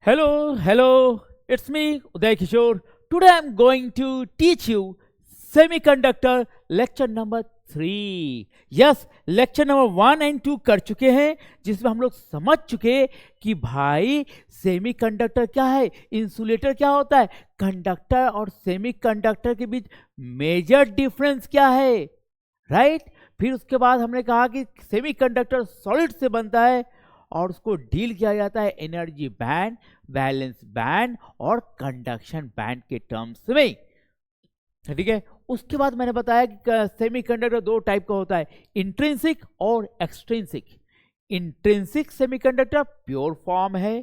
Hello, it's me, Uday Kishore. Today I'm going to teach you semiconductor lecture number 3. Yes, lecture number 1 and 2 कर चुके हैं, जिसमें हम लोग समझ चुके कि भाई सेमीकंडक्टर क्या है, इंसुलेटर क्या होता है, कंडक्टर और सेमीकंडक्टर के बीच मेजर डिफरेंस क्या है, राइट? फिर उसके बाद हमने कहा कि सेमीकंडक्टर सॉलिड से बनता है और उसको डील किया जाता है एनर्जी बैंड, वैलेंस बैंड और कंडक्शन बैंड के टर्म्स में, ठीक है। उसके बाद मैंने बताया कि सेमीकंडक्टर दो टाइप का होता है, इंट्रिंसिक और extrinsic. Intrinsic semiconductor pure form है,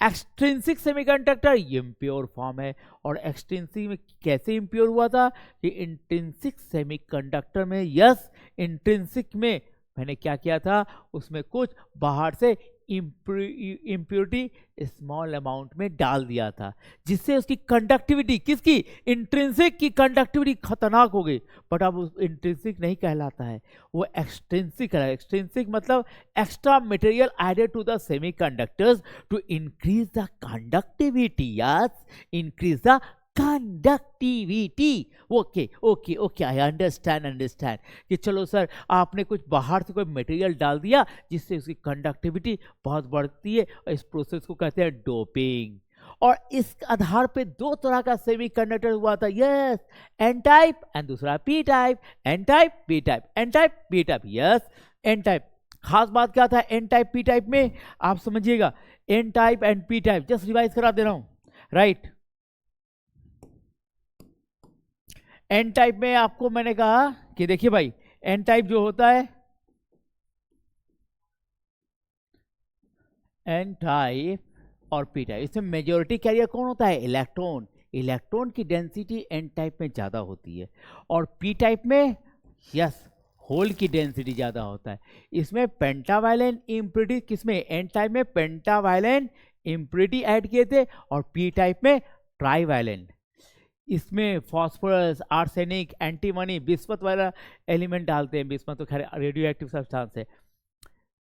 एक्सट्रिंसिक सेमीकंडक्टर इम्प्योर फॉर्म है। और एक्सट्रिंसिक में कैसे इम्प्योर हुआ था कि इंट्रिंसिक सेमीकंडक्टर में, यस, इंट्रिंसिक में मैंने क्या किया था, उसमें कुछ बाहर से इम्प्योरिटी स्मॉल अमाउंट में डाल दिया था, जिससे उसकी कंडक्टिविटी, किसकी, इंट्रिंसिक की कंडक्टिविटी खतरनाक हो गई। बट अब उस इंट्रिंसिक नहीं कहलाता है, वो एक्सट्रिंसिक है। एक्सट्रिंसिक मतलब extra material added to the semiconductors to increase the conductivity, yes, increase the conductivity. Okay, I understand कि चलो सर आपने कुछ बाहर से कोई मटेरियल डाल दिया जिससे उसकी कंडक्टिविटी बहुत बढ़ती है, और इस प्रोसेस को कहते हैं डोपिंग। और इस आधार पे दो तरह का सेमीकंडक्टर हुआ था, यस, एन टाइप एंड दूसरा P type. N type, P type, N type, P type, yes. N type, खास बात क्या था एन टाइप पी टाइप में, आप समझिएगा। N type and P type, just revise करा दे रहा हूं, राइट। एन टाइप में आपको मैंने कहा कि देखिए भाई, एन टाइप जो होता है, एन टाइप और पी टाइप, इसमें मेजॉरिटी कैरियर कौन होता है, इलेक्ट्रॉन। इलेक्ट्रॉन की डेंसिटी एन टाइप में ज्यादा होती है, और पी टाइप में, यस, होल की डेंसिटी ज्यादा होता है। इसमें पेंटावैलेंट इम्प्योरिटी, किसमें, एन टाइप में पेंटावैलेंट इम्प्योरिटी ऐड किए थे, और पी टाइप में ट्राईवैलेंट। इसमें फॉस्फोरस, आर्सेनिक, एंटीमनी, बिस्मथ वाला एलिमेंट डालते हैं। बिस्मथ तो खैर रेडियो एक्टिव सब्सटेंस है।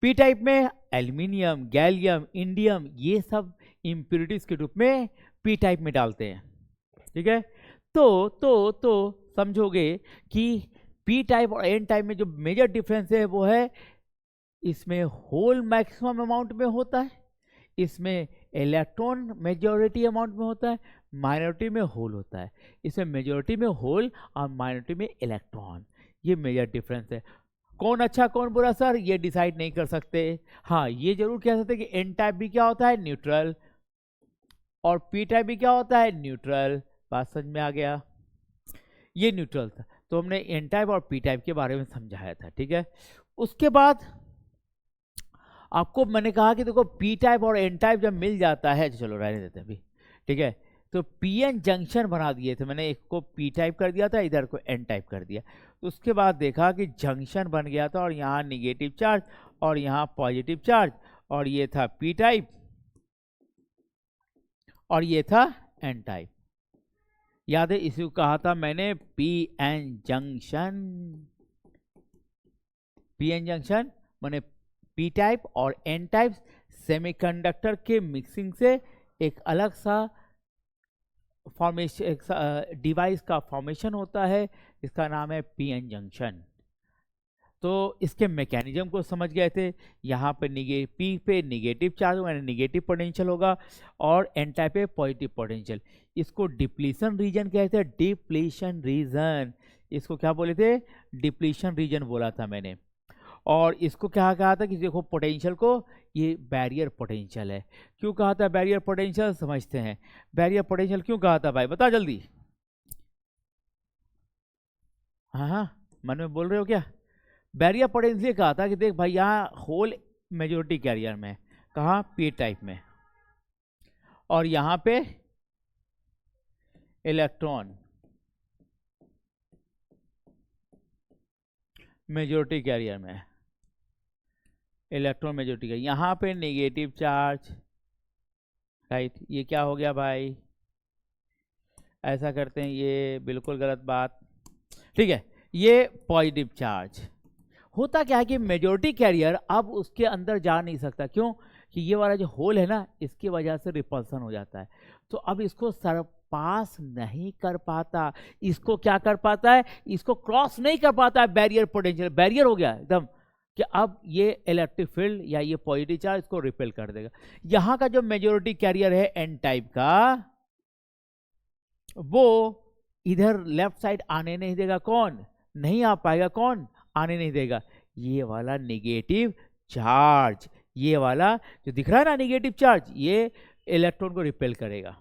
पी टाइप में एल्यूमिनियम, गैलियम, इंडियम, ये सब इम्प्योरिटीज के रूप में पी टाइप में डालते हैं, ठीक है। तो समझोगे कि पी टाइप और एन टाइप में जो मेजर डिफरेंस है वो है, इसमें होल मैक्सिमम अमाउंट में होता है, इसमें इलेक्ट्रॉन मेजॉरिटी अमाउंट में होता है, माइनॉरिटी में होल होता है। इसमें मेजॉरिटी में होल और माइनॉरिटी में इलेक्ट्रॉन, ये मेजर डिफरेंस है। कौन अच्छा कौन बुरा सर, ये डिसाइड नहीं कर सकते। हाँ, ये जरूर कह सकते कि एन टाइप भी क्या होता है, न्यूट्रल, और पी टाइप भी क्या होता है, न्यूट्रल। बात समझ में आ गया, ये न्यूट्रल था। तो हमने एन टाइप और पी टाइप के बारे में समझाया था, ठीक है। उसके बाद आपको मैंने कहा कि देखो पी टाइप और एन टाइप जब मिल जाता है, चलो रहने देते हैं अभी, ठीक है। तो पी एन जंक्शन बना दिए थे मैंने, एक को पी टाइप कर दिया था, इधर को एन टाइप कर दिया। तो उसके बाद देखा कि जंक्शन बन गया था, और यहाँ निगेटिव चार्ज और यहाँ पॉजिटिव चार्ज, और ये था पी टाइप और ये था एन टाइप। याद है इसी को कहा था मैंने P N junction. P N junction माने पी टाइप और एन टाइप सेमीकंडक्टर के मिक्सिंग से एक अलग सा फॉर्मेशन, एक डिवाइस का फॉर्मेशन होता है, इसका नाम है पी एन जंक्शन। तो इसके मैकेनिज्म को समझ गए थे। यहाँ पे पी पे निगेटिव चार्ज यानी निगेटिव पोटेंशियल होगा, और एन टाइप पे पॉजिटिव पोटेंशियल। इसको डिप्लीशन रीजन कहते हैं, डिप्लीशन रीजन। इसको क्या बोले थे, डिप्लीशन रीजन बोला था मैंने। और इसको क्या कहा था कि देखो पोटेंशियल को, ये बैरियर पोटेंशियल है। क्यों कहा था बैरियर पोटेंशियल, समझते हैं। बैरियर पोटेंशियल क्यों कहा था भाई, बता जल्दी। हाँ, मन में बोल रहे हो क्या। बैरियर पोटेंशियल कहा था कि देख भाई, यहाँ होल मेजोरिटी कैरियर में, कहाँ, पी टाइप में, और यहाँ पे इलेक्ट्रॉन मेजोरिटी कैरियर में, इलेक्ट्रॉन मेजोरिटी का, यहाँ पे नेगेटिव चार्ज, राइट। ये क्या हो गया भाई, ऐसा करते हैं, ये बिल्कुल गलत बात, ठीक है। ये पॉजिटिव चार्ज। होता क्या है कि मेजॉरिटी कैरियर अब उसके अंदर जा नहीं सकता, क्यों, कि ये वाला जो होल है ना, इसकी वजह से रिपल्सन हो जाता है। तो अब इसको सरपास नहीं कर पाता, इसको क्या कर पाता है, इसको क्रॉस नहीं कर पाता है बैरियर पोटेंशियल, बैरियर हो गया एकदम कि अब ये इलेक्ट्रिक फील्ड या ये पॉजिटिव चार्ज इसको रिपेल कर देगा। यहां का जो मेजॉरिटी कैरियर है एन टाइप का, वो इधर लेफ्ट साइड आने नहीं देगा। कौन नहीं आ पाएगा, कौन आने नहीं देगा, ये वाला नेगेटिव चार्ज, ये वाला जो दिख रहा है ना नेगेटिव चार्ज, ये इलेक्ट्रॉन को रिपेल करेगा।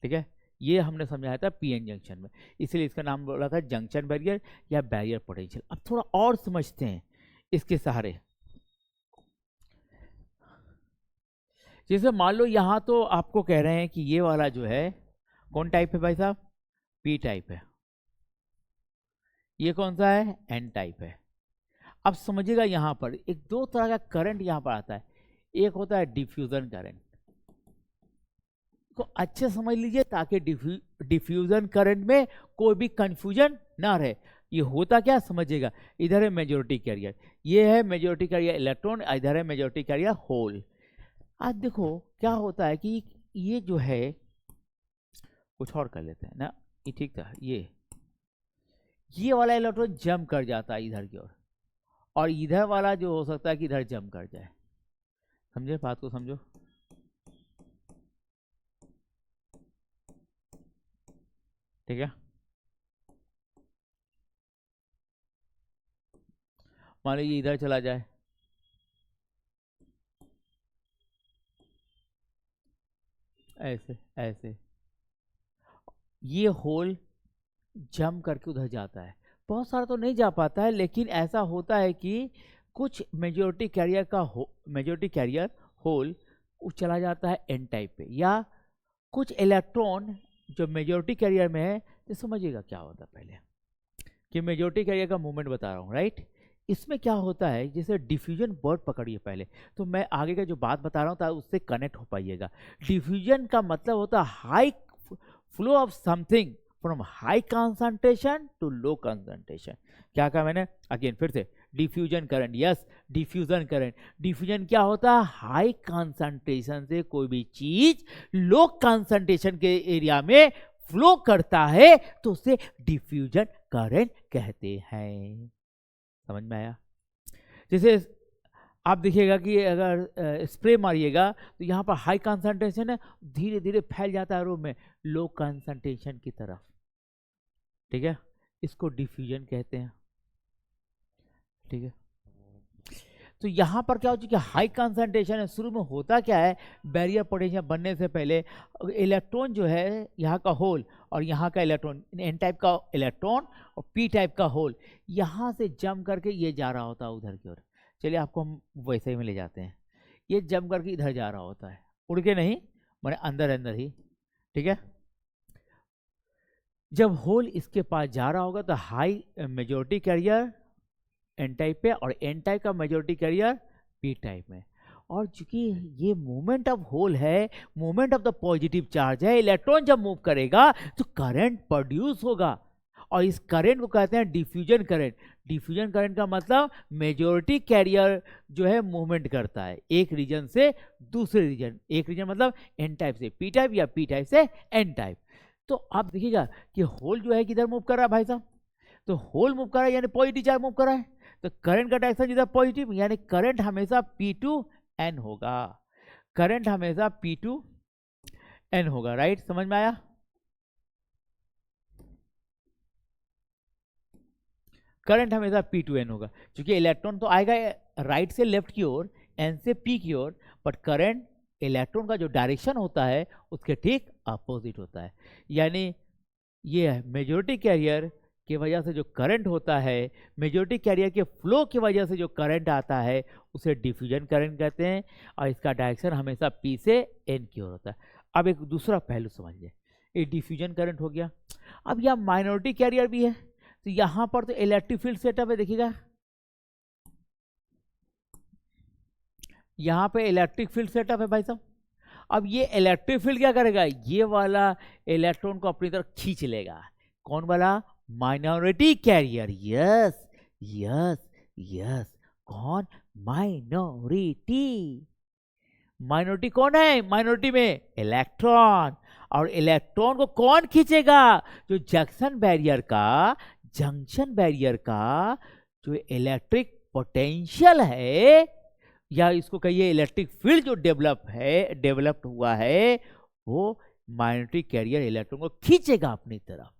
ठीक है, ये हमने समझाया था पीएन जंक्शन में, इसलिए इसका नाम बोला था जंक्शन बैरियर या बैरियर पोटेंशियल। अब थोड़ा और समझते हैं इसके सहारे। जैसे मान लो यहां तो आपको कह रहे हैं कि ये वाला जो है कौन टाइप है भाई साहब, पी टाइप है, ये कौन सा है, एन टाइप है। अब समझिएगा यहां पर एक दो तरह का करंट यहां पर आता है, एक होता है डिफ्यूजन करंट, को अच्छे समझ लीजिए ताकि डिफ्यूजन करंट में कोई भी कंफ्यूजन ना रहे। ये होता क्या समझिएगा, इधर है मेजॉरिटी कैरियर, ये है मेजॉरिटी कैरियर इलेक्ट्रॉन, इधर है मेजॉरिटी कैरियर होल। आज देखो क्या होता है कि ये जो है, कुछ और कर लेते हैं ना, ये ठीक था, ये वाला इलेक्ट्रॉन जंप कर जाता है इधर की ओर, और इधर वाला जो हो सकता है कि इधर जंप कर जाए। समझे बात को, समझो। ठीक है, मान लीजिए इधर चला जाए, ऐसे ऐसे, ये होल जंप करके उधर जाता है। बहुत सारा तो नहीं जा पाता है, लेकिन ऐसा होता है कि कुछ मेजॉरिटी कैरियर होल चला जाता है एन टाइप पे, या कुछ इलेक्ट्रॉन जो मेजॉरिटी कैरियर में है, तो समझिएगा क्या होता है पहले कि मेजॉरिटी कैरियर का मूवमेंट बता रहा हूँ, राइट। इसमें क्या होता है, जैसे डिफ्यूजन वर्ड पकड़िए पहले, तो मैं आगे का जो बात बता रहा हूँ ताकि उससे कनेक्ट हो पाइएगा। डिफ्यूजन का मतलब होता है high flow of something from high concentration to low concentration. क्या कहा मैंने, अगेन फिर से, diffusion current, yes diffusion current. Diffusion क्या होता है, हाई कंसंट्रेशन से कोई भी चीज लो कंसंट्रेशन के एरिया में फ्लो करता है तो उसे डिफ्यूजन करंट कहते हैं। समझ में आया। जैसे आप देखिएगा कि अगर स्प्रे मारिएगा तो यहाँ पर हाई कंसंट्रेशन है, धीरे धीरे फैल जाता है रूम में लो कंसंट्रेशन की तरफ। ठीक है, इसको डिफ्यूजन कहते हैं। ठीक है, तो यहाँ पर क्या हो चुका है, हाई कंसंट्रेशन है। शुरू में होता क्या है, बैरियर पोटेंशियल बनने से पहले इलेक्ट्रॉन जो है यहाँ का होल और यहाँ का इलेक्ट्रॉन, एन टाइप का इलेक्ट्रॉन और पी टाइप का होल, यहाँ से जंप करके ये जा रहा होता है उधर की ओर। चलिए आपको हम वैसे ही में ले जाते हैं, ये जंप करके इधर जा रहा होता है, उड़ के नहीं, मैंने अंदर अंदर ही। ठीक है, जब होल इसके पास जा रहा होगा तो high majority carrier N type पे और एन टाइप का मेजॉरिटी कैरियर पी टाइप में। और चूंकि ये मूवमेंट ऑफ होल है, movement of the positive charge है, इलेक्ट्रॉन जब मूव करेगा तो करंट प्रोड्यूस होगा और इस करंट को कहते हैं डिफ्यूजन करंट। डिफ्यूजन करंट का मतलब मेजॉरिटी कैरियर जो है मूवमेंट करता है एक रीजन से दूसरे रीजन, एक रीजन मतलब एन टाइप से पी टाइप या पी टाइप से एन टाइप। तो आप देखिएगा कि होल जो है किधर मूव कर रहा है भाई साहब, तो होल मूव कर रहा है यानी पॉजिटिव चार्ज मूव कर रहा है, तो करंट का डायरेक्शन जिधर पॉजिटिव, यानी करंट हमेशा P2N होगा, करंट हमेशा P2N होगा। राइट, समझ में आया। करंट हमेशा P2N होगा, क्योंकि इलेक्ट्रॉन तो आएगा राइट से लेफ्ट की ओर, N से P की ओर, बट करंट इलेक्ट्रॉन का जो डायरेक्शन होता है उसके ठीक अपोजिट होता है। यानी ये मेजॉरिटी कैरियर की वजह से जो करंट होता है, मेजॉरिटी कैरियर के फ्लो की वजह से जो करंट आता है उसे डिफ्यूजन करंट कहते हैं, और इसका डायरेक्शन हमेशा P से N की ओर होता है। अब एक दूसरा पहलू समझिए, ये डिफ्यूजन करंट हो गया। अब यह माइनॉरिटी कैरियर भी है, तो यहां पर तो इलेक्ट्रिक फील्ड सेटअप है, देखिएगा यहां पे इलेक्ट्रिक फील्ड सेटअप है भाई साहब। अब ये इलेक्ट्रिक फील्ड क्या करेगा, ये वाला इलेक्ट्रॉन को अपनी तरफ खींच लेगा। कौन वाला, minority carrier, yes yes yes, कौन, माइनॉरिटी। माइनॉरिटी कौन है? माइनॉरिटी में इलेक्ट्रॉन। और इलेक्ट्रॉन को कौन खींचेगा? जो जंक्शन बैरियर का जो इलेक्ट्रिक पोटेंशियल है, या इसको कहिए इलेक्ट्रिक फील्ड जो डेवलप्ड हुआ है, वो माइनॉरिटी कैरियर इलेक्ट्रॉन को खींचेगा अपनी तरफ।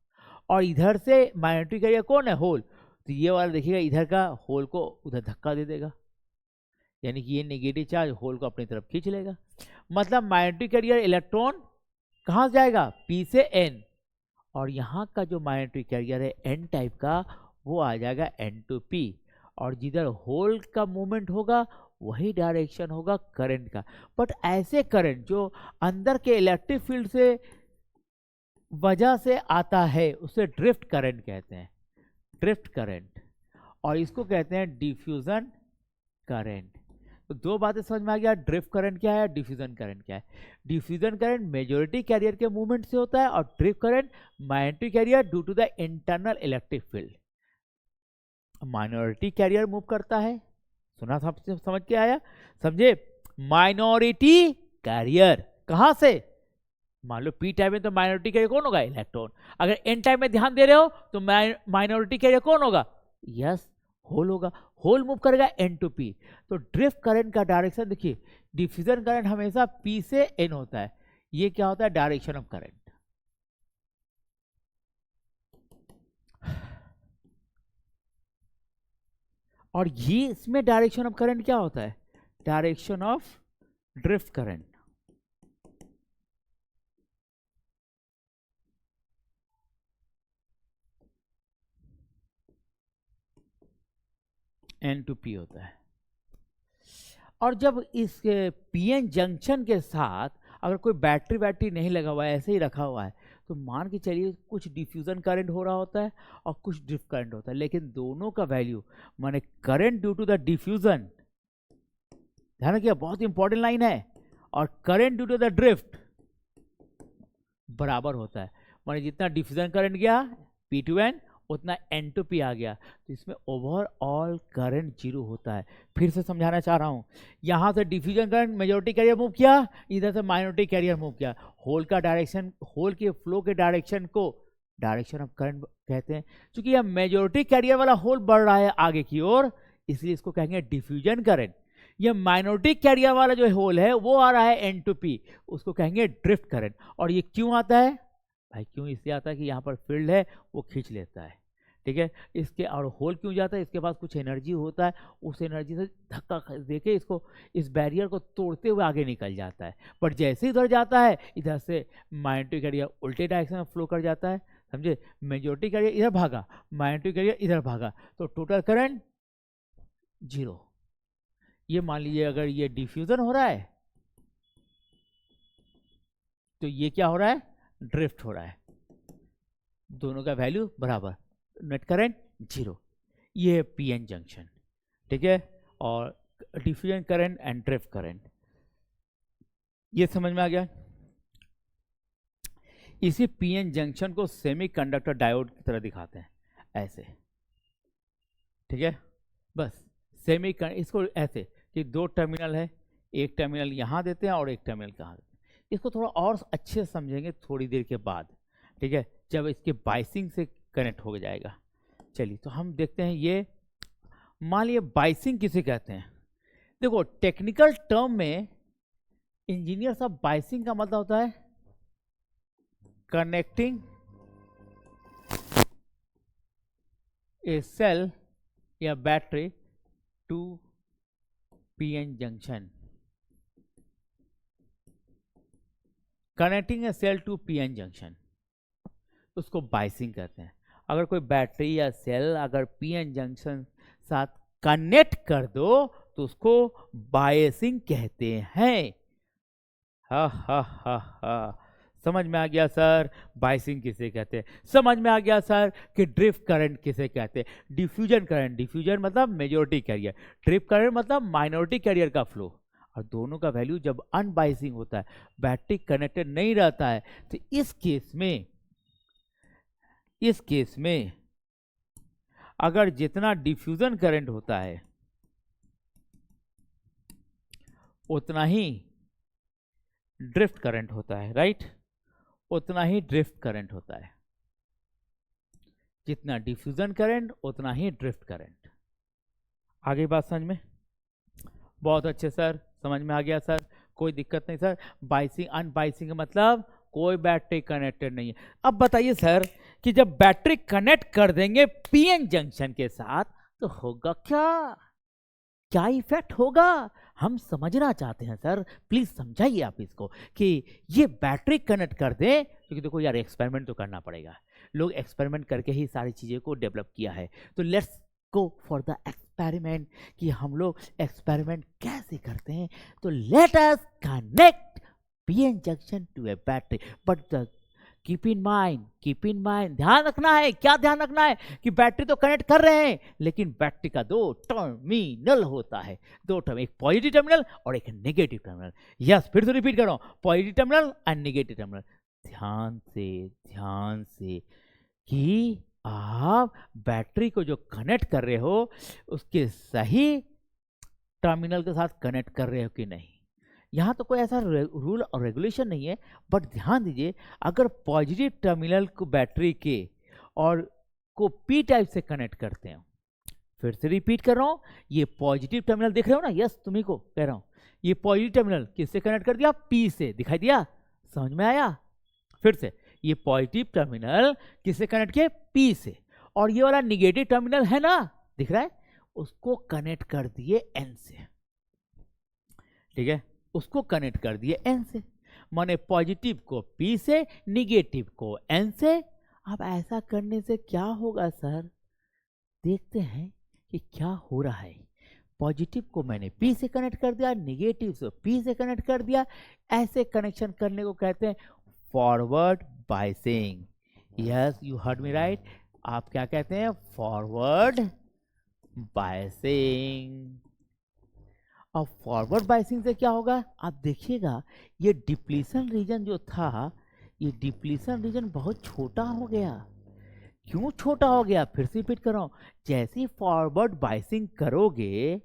और इधर से माइनॉरिटी कैरियर कौन है? होल। तो ये वाला देखिएगा, इधर का होल को उधर धक्का दे देगा, यानी कि ये नेगेटिव चार्ज होल को अपनी तरफ खींच लेगा। मतलब माइनॉरिटी कैरियर इलेक्ट्रॉन कहाँ से जाएगा? पी से एन। और यहाँ का जो माइनॉरिटी कैरियर है एन टाइप का, वो आ जाएगा एन टू पी। और जिधर होल का मूवमेंट होगा वही डायरेक्शन होगा करंट का। बट ऐसे करंट जो अंदर के इलेक्ट्रिक फील्ड से वजह से आता है उसे ड्रिफ्ट करंट कहते हैं, ड्रिफ्ट करंट। और इसको कहते हैं डिफ्यूजन करंट। तो दो बातें समझ में आ गया, ड्रिफ्ट करंट क्या है, डिफ्यूजन करंट क्या है। डिफ्यूजन करंट मेजॉरिटी कैरियर के मूवमेंट से होता है, और drift current minority carrier due to the internal electric field. Minority carrier move करता है, सुना समझ के आया? समझे? माइनॉरिटी कैरियर कहां से? मान लो पी टाइप में तो माइनॉरिटी कैरियर कौन होगा? इलेक्ट्रॉन। अगर एन टाइप में ध्यान दे रहे हो तो माइनॉरिटी कैरियर कौन होगा? यस, होल होगा। होल मूव करेगा एन टू पी। तो ड्रिफ्ट करंट का डायरेक्शन देखिए, डिफ्यूजन करंट हमेशा पी से एन होता है। ये क्या होता है? Direction of current. और ये इसमें डायरेक्शन ऑफ करंट क्या होता है? Direction of drift current. N to P होता है। और जब इस पीएन जंक्शन के साथ अगर कोई बैटरी नहीं लगा हुआ है, ऐसे ही रखा हुआ है, तो मान के चलिए कुछ डिफ्यूजन करंट हो रहा होता है और कुछ ड्रिफ्ट करंट होता है, लेकिन दोनों का वैल्यू माने current due to the diffusion, ध्यान रखिए बहुत इंपॉर्टेंट लाइन है, और current due to the drift बराबर होता है। माने जितना डिफ्यूजन करंट गया P2N उतना N2P आ गया, तो इसमें ओवरऑल करंट जीरो होता है। फिर से समझाना चाह रहा हूं, यहां से diffusion current majority carrier move किया, इधर से माइनॉरिटी कैरियर मूव किया। होल का डायरेक्शन, होल के फ्लो के डायरेक्शन को डायरेक्शन ऑफ करंट कहते हैं। क्योंकि यह मेजॉरिटी कैरियर वाला होल बढ़ रहा है आगे की ओर, इसलिए इसको कहेंगे डिफ्यूजन करंट। यह माइनॉरिटी कैरियर वाला जो होल है वो आ रहा है N2P, उसको कहेंगे ड्रिफ्ट करंट। और ये क्यों आता है भाई? क्यों इसलिए आता है कि यहाँ पर फील्ड है वो खींच लेता है, ठीक है। इसके और होल क्यों जाता है? इसके पास कुछ एनर्जी होता है, उस एनर्जी से धक्का देके इसको, इस बैरियर को तोड़ते हुए आगे निकल जाता है। पर जैसे इधर जाता है, इधर से माइनॉरिटी कैरियर उल्टे डायरेक्शन में फ्लो कर जाता है, समझे। मेजॉरिटी कैरियर इधर भागा, माइनॉरिटी कैरियर इधर भागा, तो टोटल करंट जीरो। ये मान लीजिए अगर ये डिफ्यूजन हो रहा है तो ये क्या हो रहा है? ड्रिफ्ट हो रहा है। दोनों का वैल्यू बराबर, नेट करंट जीरो। ये है पीएन जंक्शन, ठीक है। और diffusion current and drift current, ये समझ में आ गया। इसी पीएन जंक्शन को सेमीकंडक्टर डायोड की तरह दिखाते हैं, ऐसे, ठीक है। बस इसको ऐसे कि दो टर्मिनल है, एक टर्मिनल यहाँ देते हैं और एक टर्मिनल कहाँ देते हैं। इसको थोड़ा और अच्छे से समझेंगे थोड़ी देर के बाद, ठीक है, जब इसके बाइसिंग से कनेक्ट हो जाएगा। चलिए तो हम देखते हैं, ये मान लिया बाइसिंग किसे कहते हैं। देखो टेक्निकल टर्म में इंजीनियर साहब, बाइसिंग का मतलब होता है कनेक्टिंग ए सेल या battery to PN junction. Connecting a cell to PN junction, उसको बाइसिंग कहते हैं। अगर कोई बैटरी या सेल अगर पीएन जंक्शन साथ कनेक्ट कर दो तो उसको बायसिंग कहते हैं। हा हा हा हा, समझ में आ गया सर बायसिंग किसे कहते हैं? समझ में आ गया सर कि ड्रिफ्ट करंट किसे कहते हैं? डिफ्यूजन करंट, डिफ्यूजन मतलब मेजॉरिटी कैरियर, ड्रिफ्ट करंट मतलब माइनॉरिटी कैरियर का फ्लो। और दोनों का वैल्यू जब अनबाइसिंग होता है, बैटरी कनेक्टेड नहीं रहता है, तो इस केस में अगर जितना डिफ्यूजन करंट होता है उतना ही ड्रिफ्ट करंट होता है, राइट, उतना ही ड्रिफ्ट करंट होता है। जितना डिफ्यूजन करंट उतना ही ड्रिफ्ट करंट। आगे बात समझ में? बहुत अच्छे सर, समझ में आ गया सर, कोई दिक्कत नहीं सर। बाइसिंग अनबाइसिंग का मतलब कोई बैटरी कनेक्टेड नहीं है। अब बताइए सर कि जब बैटरी कनेक्ट कर देंगे पीएन जंक्शन के साथ तो होगा क्या, क्या इफेक्ट होगा, हम समझना चाहते हैं सर, प्लीज समझाइए आप इसको कि ये बैटरी कनेक्ट कर दे, क्योंकि देखो यार एक्सपेरिमेंट तो करना पड़ेगा, लोग एक्सपेरिमेंट करके ही सारी चीजें को डेवलप किया है, तो let's go for the experiment कि हम लोग एक्सपेरिमेंट कैसे करते हैं। तो let us connect PN junction to a battery, but keep in mind, ध्यान रखना है, क्या ध्यान रखना है कि बैटरी तो कनेक्ट कर रहे हैं लेकिन बैटरी का दो टर्मिनल होता है, दो टर्म, एक पॉजिटिव टर्मिनल और एक नेगेटिव टर्मिनल। यस, फिर से रिपीट कर रहा हूं, positive terminal and negative terminal. ध्यान से कि आप बैटरी को जो कनेक्ट कर रहे हो उसके सही टर्मिनल के साथ कनेक्ट कर रहे हो कि नहीं। यहाँ तो कोई ऐसा रूल और रेगुलेशन नहीं है, बट ध्यान दीजिए अगर पॉजिटिव टर्मिनल को बैटरी के और को पी टाइप से कनेक्ट करते हैं, फिर से रिपीट कर रहा हूँ, ये पॉजिटिव टर्मिनल देख रहे हो ना, यस तुम्ही को कह रहा हूँ, ये पॉजिटिव टर्मिनल किससे कनेक्ट कर दिया, पी से, दिखाई दिया, समझ में आया? फिर से, ये पॉजिटिव टर्मिनल किससे कनेक्ट किए, पी से, और ये वाला निगेटिव टर्मिनल है ना, दिख रहा है, उसको कनेक्ट कर दिए एन से, ठीक है, उसको कनेक्ट कर दिए एन से, माने पॉजिटिव को पी से, निगेटिव को एन से। अब ऐसा करने से क्या होगा सर, देखते हैं कि क्या हो रहा है। पॉजिटिव को मैंने पी से कनेक्ट कर दिया, निगेटिव से पी से कनेक्ट कर दिया, ऐसे कनेक्शन करने को कहते हैं forward biasing. Yes, you heard me right, आप क्या कहते हैं, फॉरवर्ड बायसिंग। अब फॉरवर्ड बायसिंग से क्या होगा, आप देखिएगा ये डिप्लीशन रीजन जो था, ये डिप्लीशन रीजन बहुत छोटा हो गया। क्यों छोटा हो गया, फिर से रिपीट कर रहा हूं, जैसे ही फॉरवर्ड बायसिंग करोगे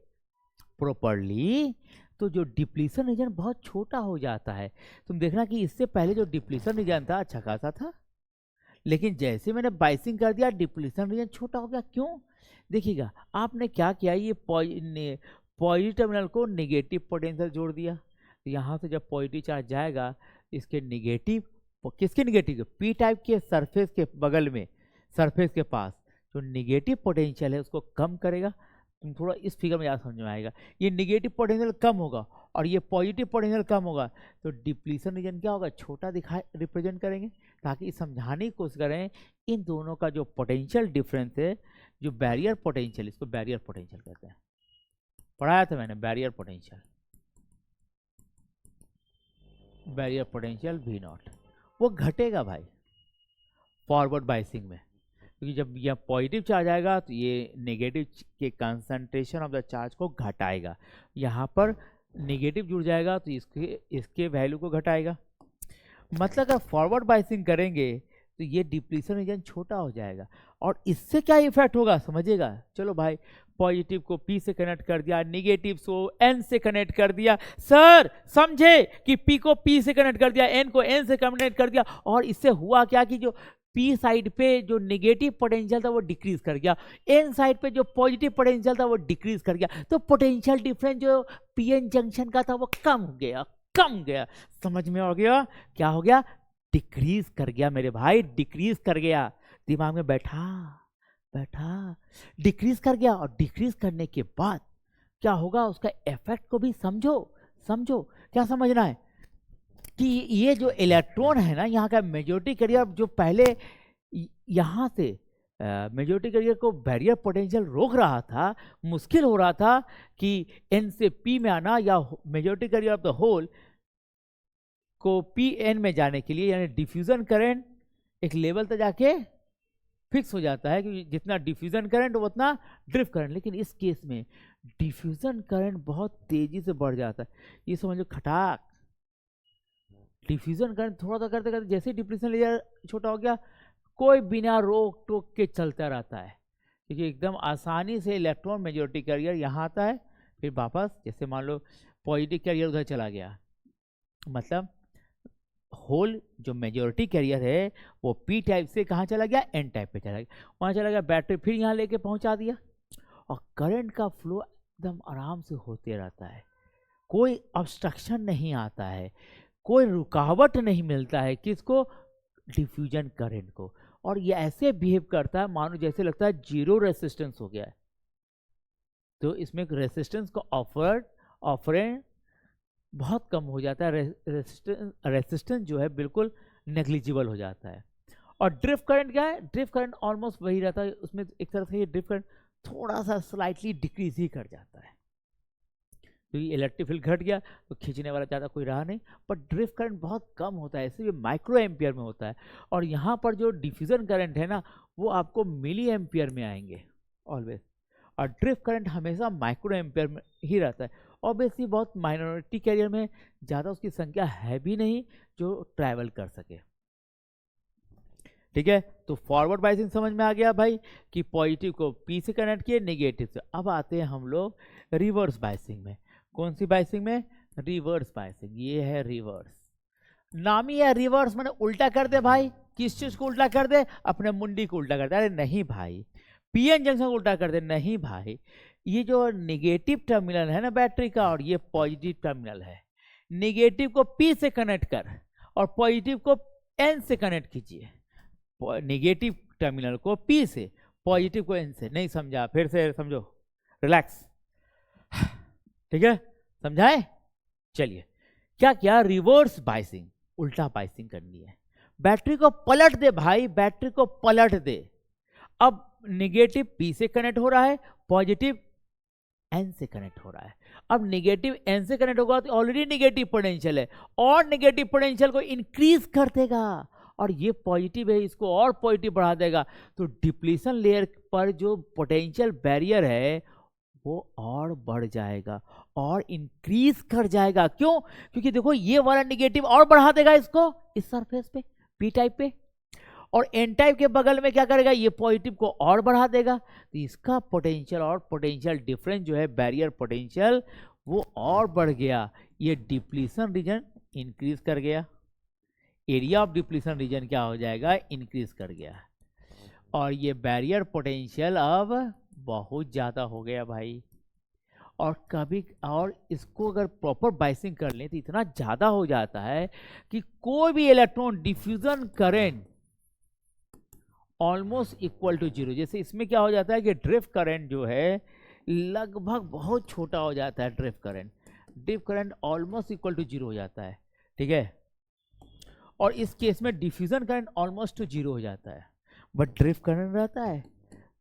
प्रॉपरली तो जो डिप्लीशन रीजन बहुत छोटा हो जाता है। तुम देखना कि इससे पहले जो डिप्लीशन रीजन था अच्छा खासा था, लेकिन जैसे मैंने बायसिंग कर दिया डिप्लीशन रीजन छोटा हो गया। क्यों, देखिएगा आपने क्या किया, ये पॉजिटिव टर्मिनल को नेगेटिव पोटेंशियल जोड़ दिया, तो यहाँ से जब पॉजिटिव चार्ज जाएगा इसके नेगेटिव, किसके नेगेटिव, पी टाइप के सरफेस के बगल में, सरफेस के पास जो नेगेटिव पोटेंशियल है उसको कम करेगा। तुम थोड़ा इस फिगर में ज़्यादा समझ में आएगा, ये नेगेटिव पोटेंशियल कम होगा और ये पॉजिटिव पोटेंशियल कम होगा, तो डिप्लीशन रीजन क्या होगा, छोटा दिखाई रिप्रेजेंट करेंगे, ताकि समझाने की कोशिश करें इन दोनों का जो पोटेंशियल डिफरेंस है, जो बैरियर पोटेंशियल, इसको बैरियर पोटेंशियल कहते हैं, पढ़ाया था मैंने, बैरियर पोटेंशियल V नॉट, वो घटेगा भाई फॉरवर्ड बायसिंग में, क्योंकि जब यह पॉजिटिव चार्ज आएगा तो ये नेगेटिव के कंसंट्रेशन ऑफ द चार्ज को घटाएगा, यहाँ पर नेगेटिव जुड़ जाएगा तो इसके वैल्यू को घटाएगा। मतलब अगर फॉरवर्ड बायसिंग करेंगे तो ये डिप्लीशन रीजन छोटा हो जाएगा, और इससे क्या इफेक्ट होगा समझिएगा। चलो भाई, पॉजिटिव को पी से कनेक्ट कर दिया, निगेटिव को एन से कनेक्ट कर दिया, सर समझे कि पी को पी से कनेक्ट कर दिया, एन को एन से कनेक्ट कर दिया, और इससे हुआ क्या कि जो पी साइड पे जो नेगेटिव पोटेंशियल था वो डिक्रीज कर गया, एन साइड पे जो पॉजिटिव पोटेंशियल था वो डिक्रीज कर गया, तो पोटेंशियल डिफरेंस जो पीएन जंक्शन का था वो कम गया। समझ में आ गया, क्या हो गया, डिक्रीज कर गया मेरे भाई, डिक्रीज कर गया, दिमाग में बैठा, डिक्रीज कर गया। और डिक्रीज करने के बाद क्या होगा, उसका इफेक्ट को भी समझो क्या समझना है कि ये जो इलेक्ट्रॉन है ना, यहाँ का मेजॉरिटी कैरियर जो पहले यहाँ से मेजॉरिटी कैरियर को बैरियर पोटेंशियल रोक रहा था, मुश्किल हो रहा था कि एन से पी में आना, या majority carrier of the hole को पी एन में जाने के लिए, यानी डिफ्यूजन करंट एक लेवल तक जाके फिक्स हो जाता है, क्योंकि जितना डिफ्यूजन करंट उतना ड्रिफ्ट करंट, लेकिन इस केस में डिफ्यूजन करंट बहुत तेजी से बढ़ जाता है। ये समझो खटाक, डिफ्यूजन करंट थोड़ा सा करते करते जैसे डिप्लीशन लेयर छोटा हो गया, कोई बिना रोक टोक के चलता रहता है, क्योंकि एकदम आसानी से इलेक्ट्रॉन मेजॉरिटी कैरियर यहाँ आता है, फिर वापस जैसे मान लो पॉजिटिव कैरियर उधर चला गया, मतलब होल जो मेजॉरिटी कैरियर है वो पी टाइप से कहाँ चला गया, एन टाइप पे चला गया, वहाँ चला गया, बैटरी फिर यहाँ लेके पहुँचा दिया और करंट का फ्लो एकदम आराम से होते रहता है, कोई ऑब्स्ट्रक्शन नहीं आता है, कोई रुकावट नहीं मिलता है किसको, डिफ्यूजन करंट को। और ये ऐसे बिहेव करता है मानो जैसे लगता है जीरो रेसिस्टेंस हो गया है। तो इसमें रेसिस्टेंस को ऑफरेंड बहुत कम हो जाता है, रेसिस्टेंस जो है बिल्कुल नेग्लिजिबल हो जाता है। और ड्रिफ्ट करंट क्या है, ड्रिफ्ट करंट ऑलमोस्ट वही रहता है, उसमें एक तरह से ये ड्रिफ्ट करंट थोड़ा सा स्लाइटली डिक्रीज ही कर जाता है, क्योंकि इलेक्ट्रिक फील्ड घट गया तो खींचने वाला ज़्यादा कोई रहा नहीं, पर ड्रिफ्ट करंट बहुत कम होता है, इसलिए माइक्रो एम्पियर में होता है। और यहाँ पर जो डिफ्यूजन करंट है ना वो आपको मिली एम्पियर में आएंगे ऑलवेज, और ड्रिफ्ट करंट हमेशा माइक्रो एम्पियर में ही रहता है। ऑब्वियसली बहुत माइनॉरिटी कैरियर में ज़्यादा उसकी संख्या है भी नहीं जो ट्रैवल कर सके, ठीक है। तो फॉरवर्ड बाइसिंग समझ में आ गया भाई कि पॉजिटिव को पी से कनेक्ट किए, नेगेटिव से। अब आते हैं हम लोग रिवर्स बाइसिंग में। कौन सी बाइसिंग में, रिवर्स बाइसिंग। ये है रिवर्स, नाम ही है रिवर्स, मैंने उल्टा कर दे भाई। किस चीज को उल्टा कर दे, अपने मुंडी को उल्टा कर दे। अरे नहीं भाई, पीएन जंक्शन को उल्टा कर दे, नहीं भाई। ये जो नेगेटिव टर्मिनल है ना बैटरी का, और ये पॉजिटिव टर्मिनल है, नेगेटिव को पी से कनेक्ट कर और पॉजिटिव को एन से कनेक्ट कीजिए। नेगेटिव टर्मिनल को पी से, पॉजिटिव को एन से। नहीं समझा, फिर से समझो, रिलैक्स, ठीक है, समझाए। चलिए, क्या क्या, रिवर्स बाइसिंग, उल्टा बाइसिंग करनी है। बैटरी को पलट दे भाई, बैटरी को पलट दे। अब नेगेटिव पी से कनेक्ट हो रहा है, पॉजिटिव एन से कनेक्ट हो रहा है। अब नेगेटिव एन से कनेक्ट होगा तो ऑलरेडी नेगेटिव पोटेंशियल है, और नेगेटिव पोटेंशियल को इंक्रीज कर देगा, और ये पॉजिटिव है इसको और पॉजिटिव बढ़ा देगा। तो डिप्लीशन लेयर पर जो पोटेंशियल बैरियर है वो और बढ़ जाएगा और इंक्रीज कर जाएगा। क्यों? क्योंकि देखो ये वाला नेगेटिव और बढ़ा देगा इसको, इस सरफेस पे पी टाइप पे, और एन टाइप के बगल में क्या करेगा, ये पॉजिटिव को और बढ़ा देगा। तो इसका पोटेंशियल और पोटेंशियल डिफरेंस जो है, बैरियर पोटेंशियल, वो और बढ़ गया। ये डिप्लीशन रीजन इंक्रीज कर गया, एरिया ऑफ डिप्लीशन रीजन क्या हो जाएगा, इंक्रीज कर गया, और ये बैरियर पोटेंशियल अब बहुत ज़्यादा हो गया भाई। और कभी और इसको अगर प्रॉपर बाइसिंग कर लें तो इतना ज़्यादा हो जाता है कि कोई भी electron diffusion current almost equal to zero. जैसे इसमें क्या हो जाता है कि ड्रिफ्ट करंट जो है लगभग बहुत छोटा हो जाता है, drift current almost equal to zero हो जाता है, ठीक है। और इस केस में diffusion current almost to zero हो जाता है, बट ड्रिफ्ट करंट रहता है,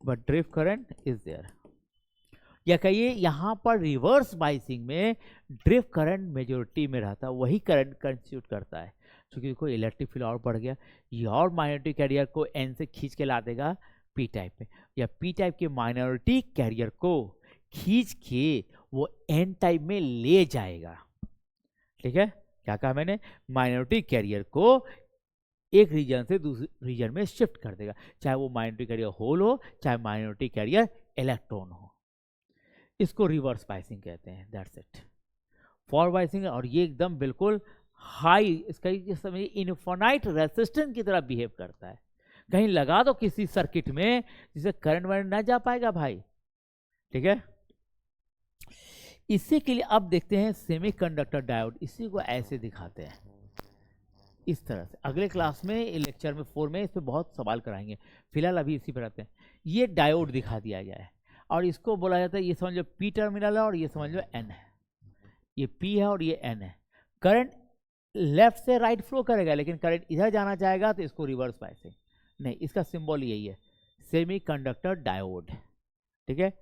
but drift current is there. या कहिए यहाँ पर रिवर्स बाइसिंग में ड्रिफ्ट करंट मेजोरिटी में रहता है, वही करंट कंस्टिट्यूट करता है। क्योंकि देखो इलेक्ट्रिक फील्ड और बढ़ गया, ये और माइनॉरिटी कैरियर को एन से खींच के ला देगा पी टाइप में, या पी टाइप के माइनॉरिटी कैरियर को खींच के वो एन टाइप में ले जाएगा, ठीक है। क्या कहा मैंने, माइनॉरिटी कैरियर को एक रीजन से दूसरे रीजन में शिफ्ट कर देगा, चाहे वो माइनॉरिटी कैरियर होल हो, चाहे माइनॉरिटी कैरियर इलेक्ट्रॉन हो। इसको रिवर्स बाइसिंग कहते हैं, दैट्स इट। फॉरवर्ड बाइसिंग, और ये एकदम बिल्कुल हाई, इसका समझिए इनफिनाइट रेजिस्टेंस की तरह बिहेव करता है। कहीं लगा दो किसी सर्किट में जिसे करंट वरंट ना जा पाएगा भाई, ठीक है। इसी के लिए अब देखते हैं सेमीकंडक्टर डायोड, इसी को ऐसे दिखाते हैं इस तरह से। अगले क्लास में लेक्चर में 4 में इस पर बहुत सवाल कराएंगे, फिलहाल अभी इसी पर आते हैं। ये डायोड दिखा दिया गया है, और इसको बोला जाता है, ये समझ लो पी टर्मिनल है और ये समझ लो एन है, ये पी है और ये एन है। करंट लेफ्ट से राइट फ्लो करेगा, लेकिन करंट इधर जाना चाहेगा तो इसको रिवर्स बाइसिंग नहीं, इसका सिंबल यही है, सेमीकंडक्टर डायोड, ठीक है।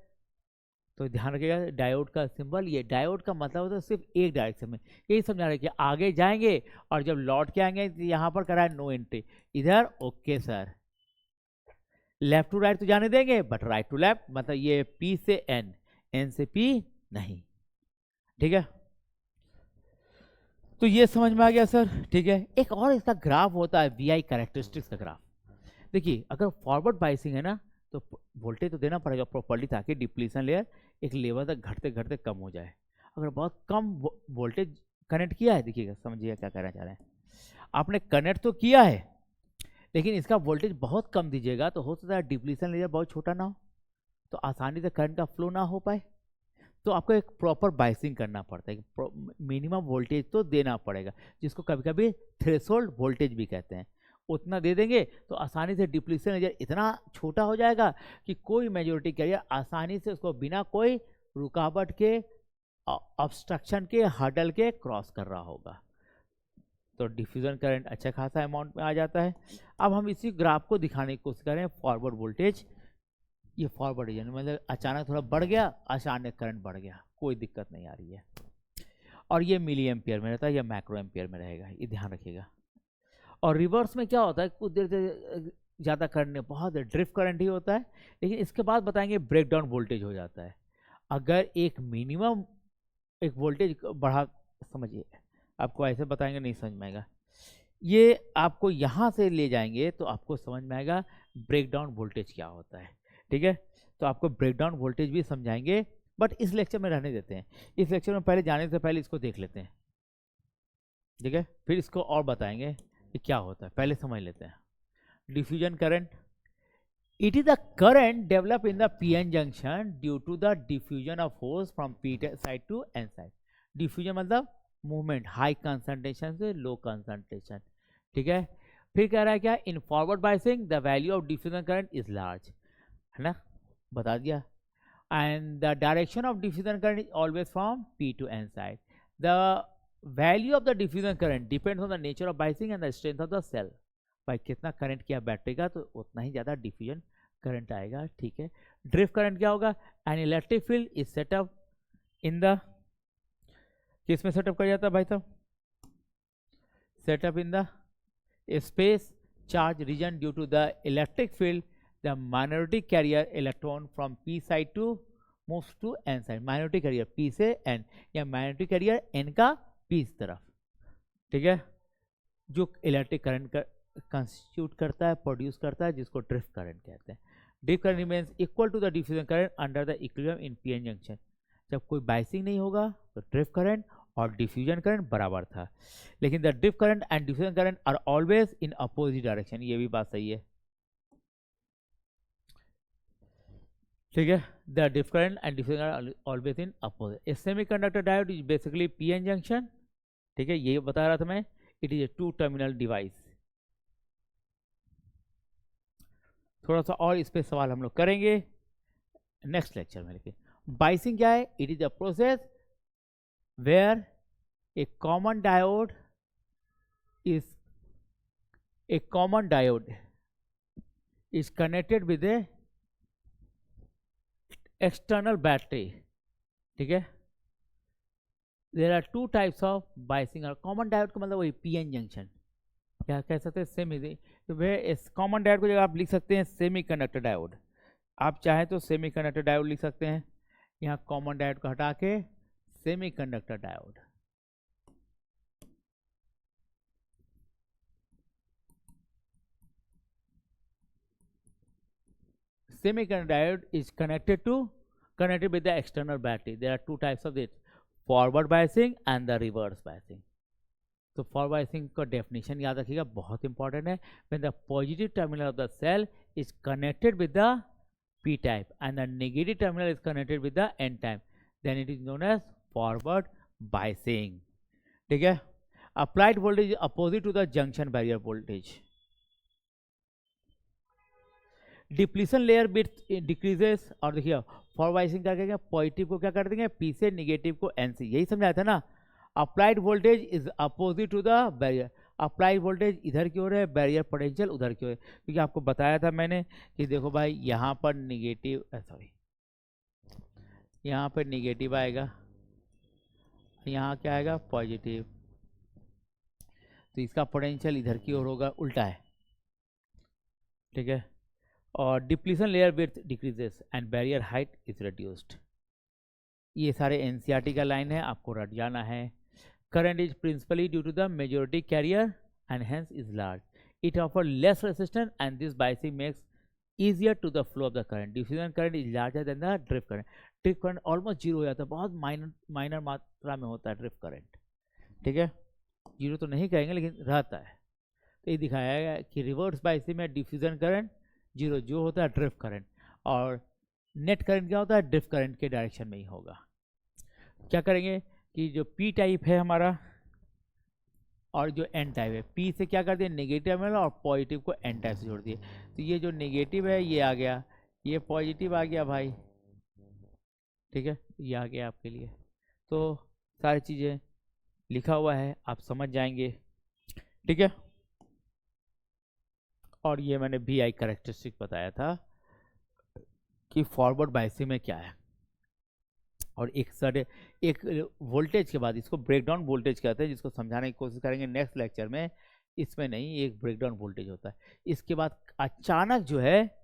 तो ध्यान रखिएगा, डायोड का सिंबल ये, डायोड का मतलब होता है सिर्फ एक डायरेक्शन में। यही समझा रहे कि आगे जाएंगे और जब लौट के आएंगे तो यहाँ पर करा है नो एंट्री, इधर okay sir, left to right तो जाने देंगे, बट राइट टू लेफ्ट, मतलब ये पी से एन, एन से पी नहीं, ठीक है। तो ये समझ में आ गया सर, ठीक है। एक और इसका ग्राफ होता है, वी आई कैरेक्टरिस्टिक्स का ग्राफ। देखिए अगर फॉरवर्ड बाइसिंग है ना तो वोल्टेज तो देना पड़ेगा प्रॉपर्ली, ताकि डिप्लीशन लेयर एक लेवल तक घटते घटते कम हो जाए। अगर बहुत कम वोल्टेज कनेक्ट किया है, देखिएगा समझिएगा क्या कहना चाह रहे हैं। आपने कनेक्ट तो किया है, लेकिन इसका वोल्टेज बहुत कम दीजिएगा तो हो सकता है डिप्लीशन लेयर बहुत छोटा ना हो, तो आसानी से करंट का फ्लो ना हो पाए। तो आपको एक प्रॉपर बाइसिंग करना पड़ता है, मिनिमम वोल्टेज तो देना पड़ेगा, जिसको कभी कभी थ्रेशोल्ड वोल्टेज भी कहते हैं। उतना दे देंगे तो आसानी से डिप्लीशन लेयर इतना छोटा हो जाएगा कि कोई मेजॉरिटी कैरियर आसानी से उसको बिना कोई रुकावट के, ऑब्स्ट्रक्शन के, हर्डल के क्रॉस कर रहा होगा। तो डिफ्यूजन करंट अच्छा खासा अमाउंट में आ जाता है। अब हम इसी ग्राफ को दिखाने की कोशिश करें। फॉरवर्ड वोल्टेज, ये फॉरवर्ड रीजन मतलब अचानक थोड़ा बढ़ गया, अचानक करंट बढ़ गया, कोई दिक्कत नहीं आ रही है। और ये मिली एम्पियर में रहता है या मैक्रो एम्पियर में रहेगा, ये ध्यान रखिएगा। और रिवर्स में क्या होता है, कुछ देर से ज़्यादा करंट नहीं, बहुत ड्रिफ्ट करंट ही होता है, लेकिन इसके बाद बताएंगे ब्रेकडाउन वोल्टेज हो जाता है। अगर एक मिनिमम एक वोल्टेज बढ़ा, समझिए आपको ऐसे बताएंगे नहीं समझ में आएगा, ये आपको यहाँ से ले जाएंगे तो आपको समझ में आएगा ब्रेकडाउन वोल्टेज क्या होता है। ठीक है, तो आपको ब्रेकडाउन वोल्टेज भी समझाएंगे, बट इस लेक्चर में रहने देते हैं। इस लेक्चर में पहले जाने से पहले इसको देख लेते हैं, ठीक है, फिर इसको और बताएंगे कि क्या होता है। पहले समझ लेते हैं diffusion current. It is the current developed in the PN junction due to the diffusion of force from P side to N side. Diffusion मतलब मूवमेंट, हाई कंसंट्रेशन से लो कंसंट्रेशन। ठीक है, फिर कह रहा है क्या, in forward biasing the value of diffusion current is large, है ना, बता दिया। And the direction of diffusion current is always from P to N side. The value of the diffusion current depends on the nature of biasing and the strength of the cell. भाई कितना current किया battery का तो उतना ही ज़्यादा diffusion current आएगा। ठीक है, ड्रिफ्ट करंट क्या होगा, an electric field is set up in the, किस में सेटअप कर जाता है भाई साहब, set up in the space charge region due to the electric field the minority carrier electron from P side to moves to N side. Minority carrier P से N या minority carrier N का P इस तरफ। ठीक है, जो electric current का constitute करता है, प्रोड्यूस करता है, जिसको ड्रिफ्ट करंट कहते हैं। Drift current remains equal to the diffusion current under the equilibrium in PN junction. जब कोई बाइसिंग नहीं होगा तो ड्रिफ्ट करंट और डिफ्यूजन करंट बराबर था, लेकिन the drift current and diffusion current are always in opposite direction. ये भी बात सही है। ठीक है, the drift current and diffusion current always in opposite. A semiconductor diode is basically PN junction. ठीक है, ये बता रहा था मैं, it is a two terminal device. थोड़ा सा और इस पे सवाल हम लोग करेंगे नेक्स्ट लेक्चर में। लेकिन बाइसिंग क्या है, it is a process where a common diode is connected with a external battery. ठीक है, there are two types of biasing। और कॉमन डायोड का मतलब वही पीएन जंक्शन, क्या कह सकते हैं, सेमी। तो वह इस कॉमन डायोड को जगह आप लिख सकते हैं सेमीकंडक्टर डायोड। आप चाहें तो सेमीकंडक्टर डायोड लिख सकते हैं, यहाँ कॉमन डायोड को हटा के semiconductor diode. Semiconductor diode is connected with the external battery. There are two types of it, forward biasing and the reverse biasing. तो फॉरवर्ड बाइसिंग का डेफिनेशन याद रखिएगा, बहुत इंपॉर्टेंट है। When the positive terminal of the cell is connected with the P type and the negative terminal is connected with the N type, then it is known as forward biasing. ठीक है, applied voltage opposite to the junction barrier voltage. Depletion layer bit decreases, और देखिए forward biasing क्या करेंगे, positive को क्या कर देंगे पी से, नेगेटिव को एन से, यही समझाया था ना। Applied voltage is opposite to the barrier. Applied voltage इधर की ओर है, बैरियर पोटेंशियल उधर की ओर है, क्योंकि आपको बताया था मैंने कि देखो भाई यहाँ पर निगेटिव, सॉरी यहाँ पर निगेटिव आएगा, यहाँ क्या आएगा पॉजिटिव, तो इसका पोटेंशियल इधर की ओर होगा, उल्टा है। ठीक है, और depletion layer width decreases and barrier height is reduced. ये सारे एनसीईआरटी का लाइन है, आपको रट जाना है। Current is principally due to the majority carrier and hence is large. It offer less resistance and this biasing makes easier to the flow of the current. Diffusion current is larger than the drift current. drift current almost zero हो जाता है, बहुत minor मात्रा में होता है drift current. ठीक है, जीरो तो नहीं कहेंगे लेकिन रहता है। तो ये दिखाया गया कि रिवर्स बायसिंग में डिफ्यूजन करंट जीरो, जो होता है ड्रिफ्ट करंट, और नेट करंट क्या होता है, ड्रिफ्ट करंट के डायरेक्शन में ही होगा। क्या करेंगे कि जो पी टाइप है हमारा और जो एन टाइप है, पी से क्या कर दिया नेगेटिव में और पॉजिटिव को एन टाइप से जोड़ दिए। तो ये जो नेगेटिव है ये आ गया, ये पॉजिटिव आ गया भाई, ठीक है, ये आ गया आपके लिए। तो सारी चीज़ें लिखा हुआ है, आप समझ जाएंगे, ठीक है। और ये मैंने भी आई कैरेक्टरिस्टिक बताया था कि फॉरवर्ड बायसिंग में क्या है। और एक वोल्टेज के बाद इसको ब्रेकडाउन वोल्टेज कहते हैं, जिसको समझाने की कोशिश करेंगे नेक्स्ट लेक्चर में। इसमें नहीं, एक ब्रेकडाउन वोल्टेज होता है। इसके बाद अचानक जो है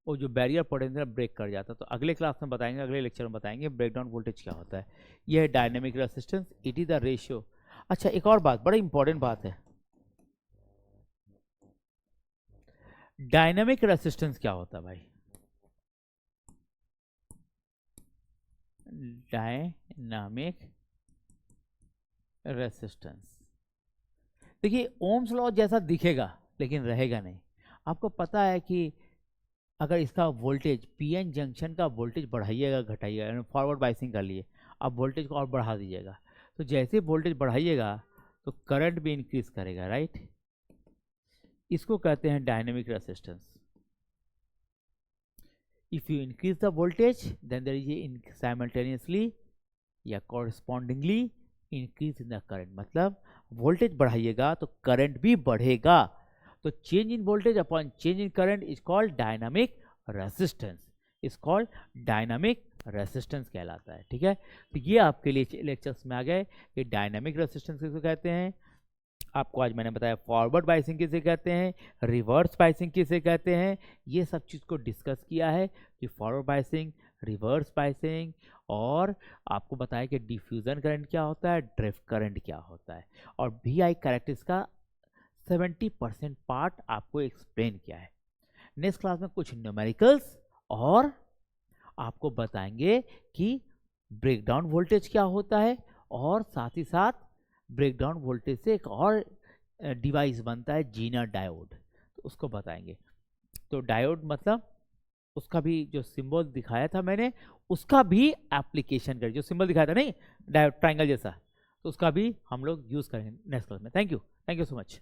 वो जो बैरियर पोटेंशियल ब्रेक कर जाता है। तो अगले क्लास में बताएंगे, अगले लेक्चर में बताएंगे ब्रेकडाउन वोल्टेज क्या होता है। यह है dynamic resistance, it is the ratio. अच्छा, एक और बात, बड़ी इंपॉर्टेंट बात है, डायनेमिक रेसिस्टेंस क्या होता है भाई। डायनामिक रेसिस्टेंस, देखिए ओम्स लॉ जैसा दिखेगा लेकिन रहेगा नहीं। आपको पता है कि अगर इसका वोल्टेज पीएन जंक्शन का वोल्टेज बढ़ाइएगा घटाइएगा, फॉरवर्ड बायसिंग कर लिए, आप वोल्टेज को और बढ़ा दीजिएगा, तो जैसे वोल्टेज बढ़ाइएगा तो करंट भी इंक्रीज करेगा, राइट। इसको कहते हैं dynamic resistance. If you increase the voltage, then there is a simultaneously या correspondingly increase in the current। मतलब वोल्टेज बढ़ाइएगा तो करंट भी बढ़ेगा। तो change in voltage upon change in current is called dynamic resistance, is called dynamic resistance कहलाता है, ठीक है। तो ये आपके लिए लेक्चर्स में आ गए कि डायनामिक रेसिस्टेंस किसको कहते हैं। आपको आज मैंने बताया फॉरवर्ड बायसिंग किसे कहते हैं, रिवर्स बायसिंग किसे कहते हैं, ये सब चीज़ को डिस्कस किया है कि फॉरवर्ड बायसिंग, रिवर्स बायसिंग, और आपको बताया कि डिफ्यूजन करंट क्या होता है, ड्रिफ्ट करंट क्या होता है, और वी आई कैरेक्टरिस्टिक्स का 70% पार्ट आपको एक्सप्लेन किया है। नेक्स्ट क्लास में कुछ न्यूमेरिकल्स और आपको बताएंगे कि ब्रेकडाउन वोल्टेज क्या होता है, और साथ ही साथ ब्रेकडाउन वोल्टेज से एक और डिवाइस बनता है जीनर डायोड, तो उसको बताएंगे। तो डायोड मतलब उसका भी जो सिंबल दिखाया था मैंने, उसका भी एप्लीकेशन कर, जो सिंबल दिखाया था नहीं डायोड ट्रायंगल जैसा, तो उसका भी हम लोग यूज़ करेंगे नेक्स्ट क्लास में। Thank you so much.